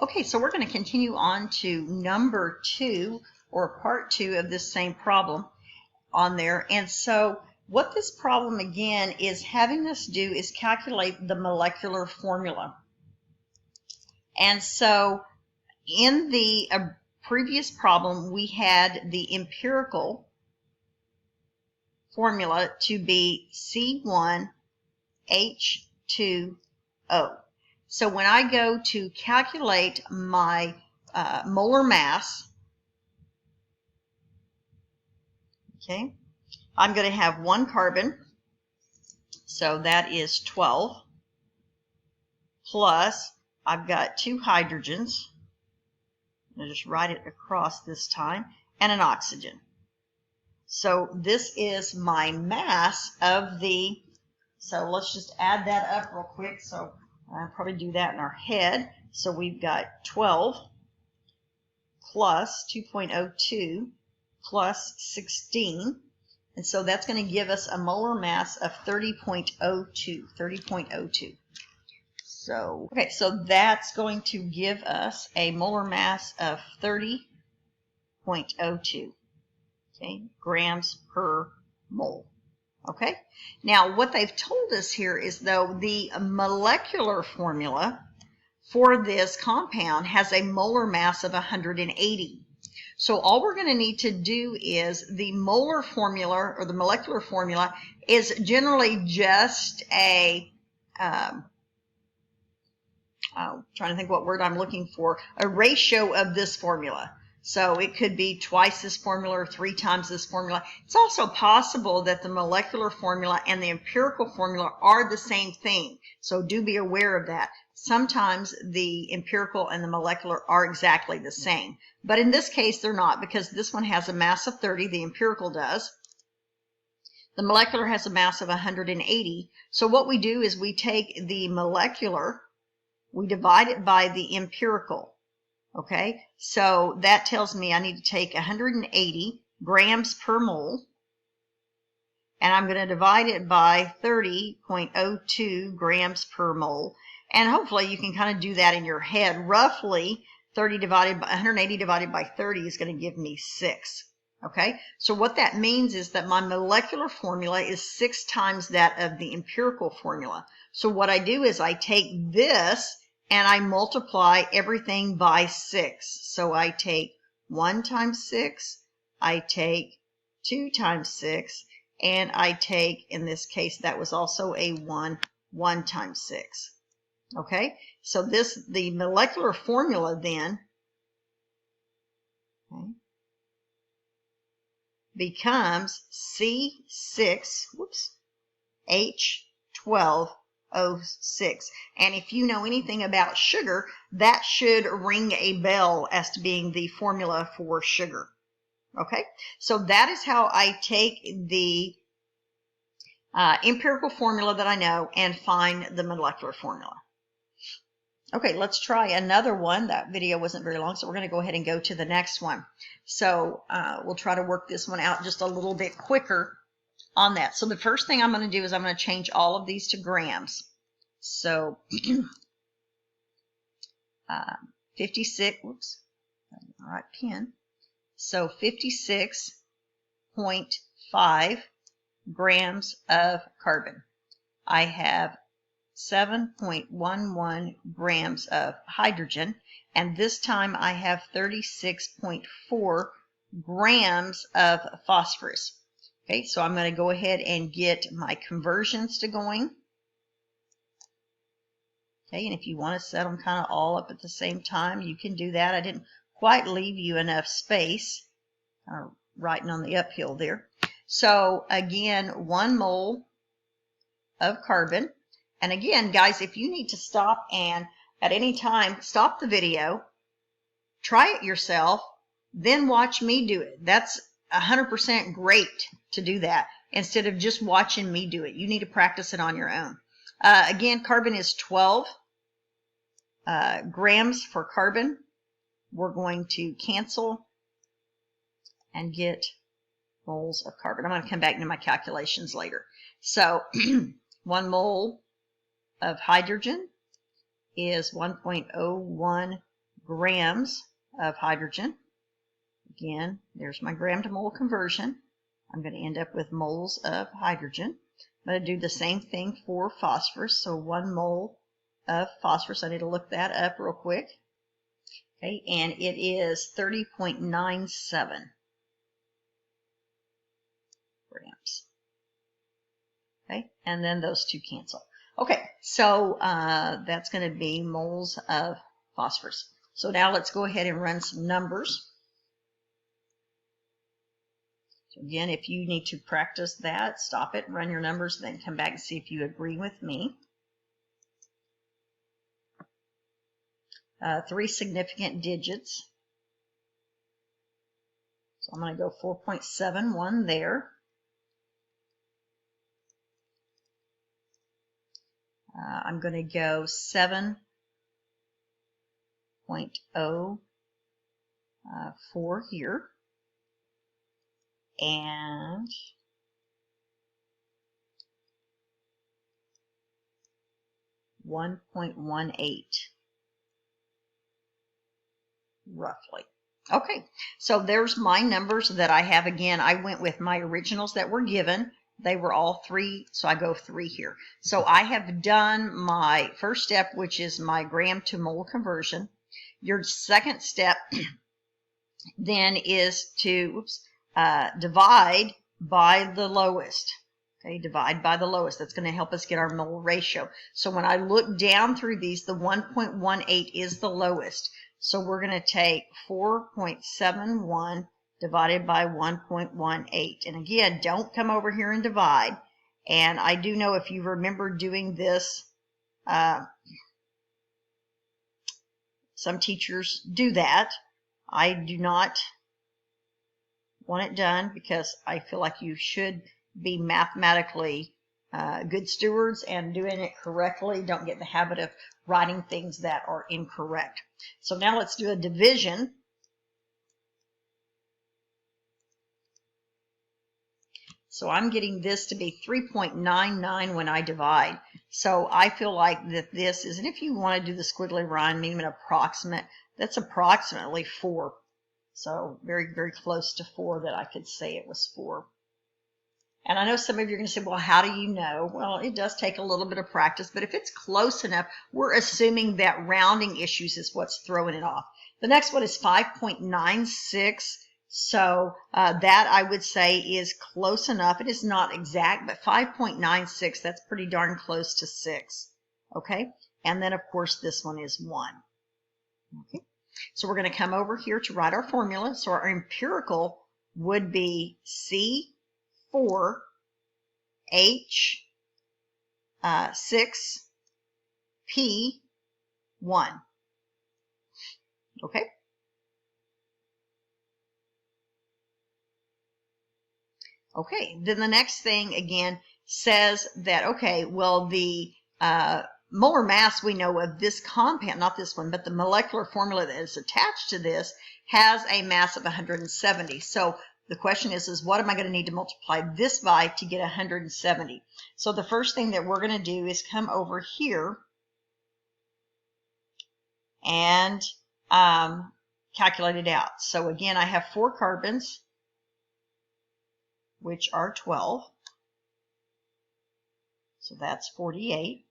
Okay, so we're going to continue on to number 2, or part 2 of this same problem on there. And so what this problem again is having us do is calculate the molecular formula. And so in the previous problem, we had the empirical formula to be C1H2O. So when I go to calculate my molar mass, okay, I'm going to have 1 carbon, so that is 12, plus I've got 2 hydrogens, I'll just write it across this time, and an oxygen. So this is my mass of the, so let's just add that up real quick. So I'll probably do that in our head. So we've got 12 plus 2.02 plus 16. And so that's going to give us a molar mass of 30.02. So, okay, so that's going to give us a molar mass of 30.02, okay, grams per mole. Okay, now what they've told us here is, though, the molecular formula for this compound has a molar mass of 180. So all we're going to need to do is the molar formula, or the molecular formula, is generally just a, I'm trying to think what word I'm looking for, a ratio of this formula. So it could be twice this formula or 3 times this formula. It's also possible that the molecular formula and the empirical formula are the same thing. So do be aware of that. Sometimes the empirical and the molecular are exactly the same. But in this case, they're not, because this one has a mass of 30, the empirical does. The molecular has a mass of 180. So what we do is we take the molecular, we divide it by the empirical. Okay, so that tells me I need to take 180 grams per mole, and I'm going to divide it by 30.02 grams per mole. And hopefully you can kind of do that in your head. Roughly 180 divided by 30 is going to give me 6. Okay, so what that means is that my molecular formula is 6 times that of the empirical formula. So what I do is I take this and I multiply everything by 6. So I take 1 times 6, I take 2 times 6, and I take, in this case, that was also a 1 times 6. Okay, so the molecular formula then, okay, becomes C6H12O6. And if you know anything about sugar, that should ring a bell as to being the formula for sugar. Okay, so that is how I take the empirical formula that I know and find the molecular formula. Okay, let's try another one. That video wasn't very long, so we're going to go ahead and go to the next one. So we'll try to work this one out just a little bit quicker on that. So the first thing I'm going to do is I'm going to change all of these to grams. So 56, whoops, all right, pen. So 56.5 grams of carbon. I have 7.11 grams of hydrogen, and this time I have 36.4 grams of phosphorus. Okay, so I'm going to go ahead and get my conversions to going. Okay, and if you want to set them kind of all up at the same time, you can do that. I didn't quite leave you enough space, writing on the uphill there. So again, 1 mole of carbon. And again, guys, if you need to stop and at any time stop the video, try it yourself, then watch me do it. That's 100% great to do that instead of just watching me do it. You need to practice it on your own. Again, carbon is 12 grams for carbon. We're going to cancel and get moles of carbon. I'm going to come back into my calculations later. So 1 mole of hydrogen is 1.01 grams of hydrogen. Again, there's my gram to mole conversion. I'm going to end up with moles of hydrogen. I'm going to do the same thing for phosphorus. So 1 mole of phosphorus. I need to look that up real quick. Okay, and it is 30.97 grams. Okay, and then those two cancel. Okay, so that's going to be moles of phosphorus. So now let's go ahead and run some numbers. So again, if you need to practice that, stop it, run your numbers, then come back and see if you agree with me. 3 significant digits. So I'm going to go 4.71 there. I'm going to go 7.04 here. And $1.18 roughly. Okay, so there's my numbers that I have. Again, I went with my originals that were given. They were all 3, so I go 3 here. So I have done my first step, which is my gram to mole conversion. Your second step then is to divide by the lowest. Okay, divide by the lowest. That's going to help us get our mole ratio. So when I look down through these, the 1.18 is the lowest. So we're going to take 4.71 divided by 1.18. And again, don't come over here and divide. And I do know if you remember doing this, some teachers do that. I do not want it done because I feel like you should be mathematically good stewards and doing it correctly. Don't get in the habit of writing things that are incorrect. So now let's do a division. So I'm getting this to be 3.99 when I divide. So I feel like that this is, and if you want to do the squiggly line, meaning an approximate, that's approximately 4. So very, very close to 4 that I could say it was 4. And I know some of you are going to say, well, how do you know? Well, it does take a little bit of practice, but if it's close enough, we're assuming that rounding issues is what's throwing it off. The next one is 5.96. So that I would say is close enough. It is not exact, but 5.96, that's pretty darn close to 6. Okay? And then, of course, this one is 1. Okay? So we're going to come over here to write our formula. So our empirical would be C4H6P1. Okay? Okay, then the next thing again says that, okay, well, the molar mass we know of this compound, not this one, but the molecular formula that is attached to this has a mass of 170. So the question is what am I going to need to multiply this by to get 170? So the first thing that we're going to do is come over here and calculate it out. So again, I have 4 carbons, which are 12. So that's 48.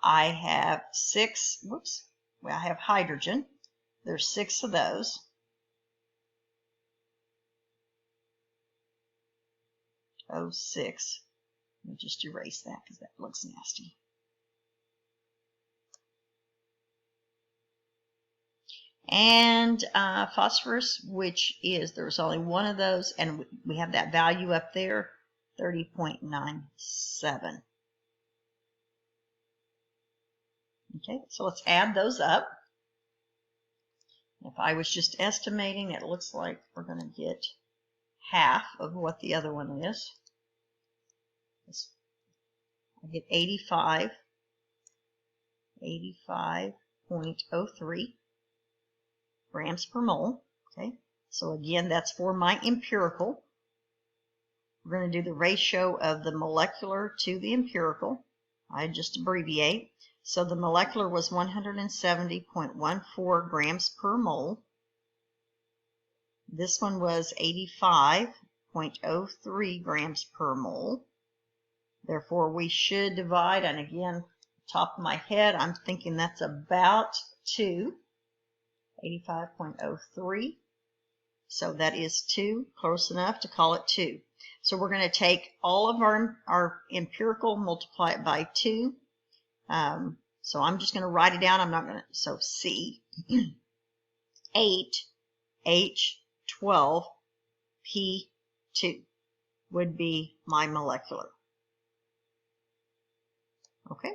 I have 6, I have hydrogen. There's 6 of those. Oh, 6. Let me just erase that because that looks nasty. And phosphorus, which is, there's only 1 of those, and we have that value up there, 30.97. Okay, so let's add those up. If I was just estimating, it looks like we're going to get half of what the other one is. I get 85.03 grams per mole. Okay, so again, that's for my empirical. We're going to do the ratio of the molecular to the empirical. I just abbreviate. So the molecular was 170.14 grams per mole. This one was 85.03 grams per mole. Therefore, we should divide, and again, top of my head, I'm thinking that's about 2. 85.03. So that is 2, close enough to call it 2. So we're going to take all of our empirical, multiply it by 2. So I'm just going to write it down. I'm not going to, so C, 8, H, 12, P, 2 would be my molecular. Okay.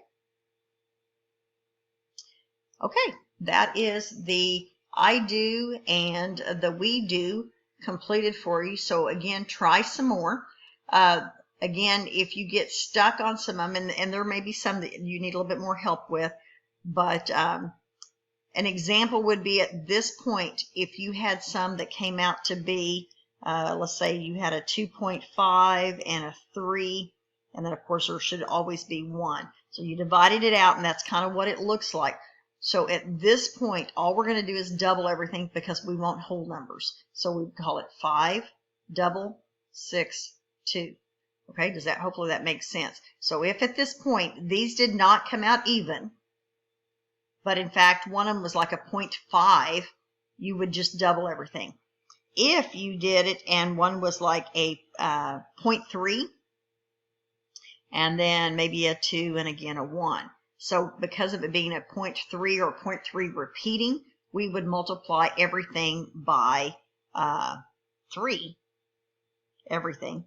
Okay, that is the I do and the we do completed for you. So again, try some more. Again, if you get stuck on some of them, and there may be some that you need a little bit more help with, but an example would be at this point, if you had some that came out to be, let's say you had a 2.5 and a 3, and then of course there should always be 1. So you divided it out, and that's kind of what it looks like. So at this point, all we're going to do is double everything because we want whole numbers. So we call it 5, double, 6, 2. Okay, hopefully that makes sense. So if at this point, these did not come out even, but in fact, one of them was like a 0.5, you would just double everything. If you did it and one was like a 0.3, and then maybe a 2 and again a 1. So because of it being a 0.3 or 0.3 repeating, we would multiply everything by 3. Everything.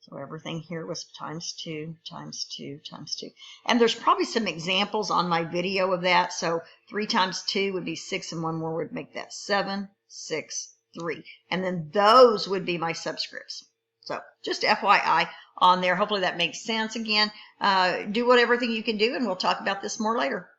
So everything here was times 2, times 2, times 2. And there's probably some examples on my video of that. So 3 times 2 would be 6, and one more would make that 7, 6, 3. And then those would be my subscripts. So just FYI on there. Hopefully that makes sense. Again, do everything you can do, and we'll talk about this more later.